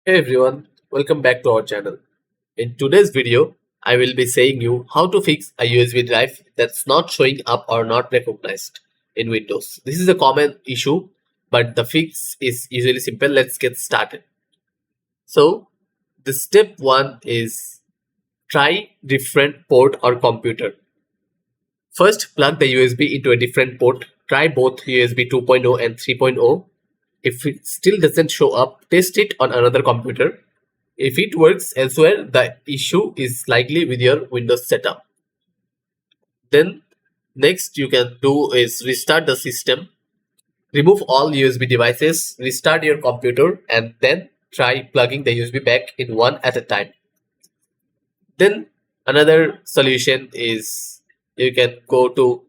Hey everyone, welcome back to our channel. In today's video, I will be saying you how to fix a USB drive that's not showing up or not recognized in Windows. This is a common issue, but the fix is usually simple. Let's get started. So, the step one is try different port or computer. First, plug the USB into a different port. Try both USB 2.0 and 3.0. If it still doesn't show up, test it on another computer. If it works elsewhere, the issue is likely with your Windows setup. Then next you can do is restart the system, remove all USB devices, restart your computer, and then try plugging the USB back in one at a time. Then another solution is you can go to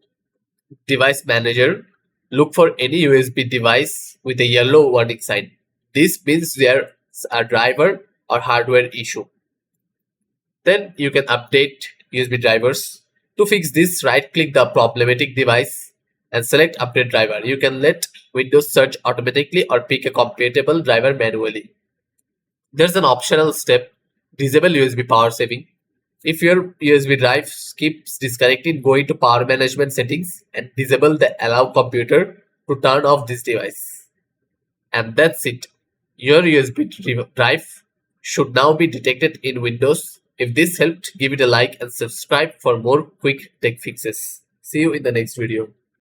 device manager, look for any USB device with a yellow warning sign. This means there's a driver or hardware issue. Then you can update USB drivers. To fix this, right click the problematic device and select update driver. You can let Windows search automatically or pick a compatible driver manually. There's an optional step, disable USB power saving. If your USB drive keeps disconnecting, go into power management settings and disable the allow computer to turn off this device. And that's it. Your USB drive should now be detected in Windows. If this helped, give it a like and subscribe for more quick tech fixes. See you in the next video.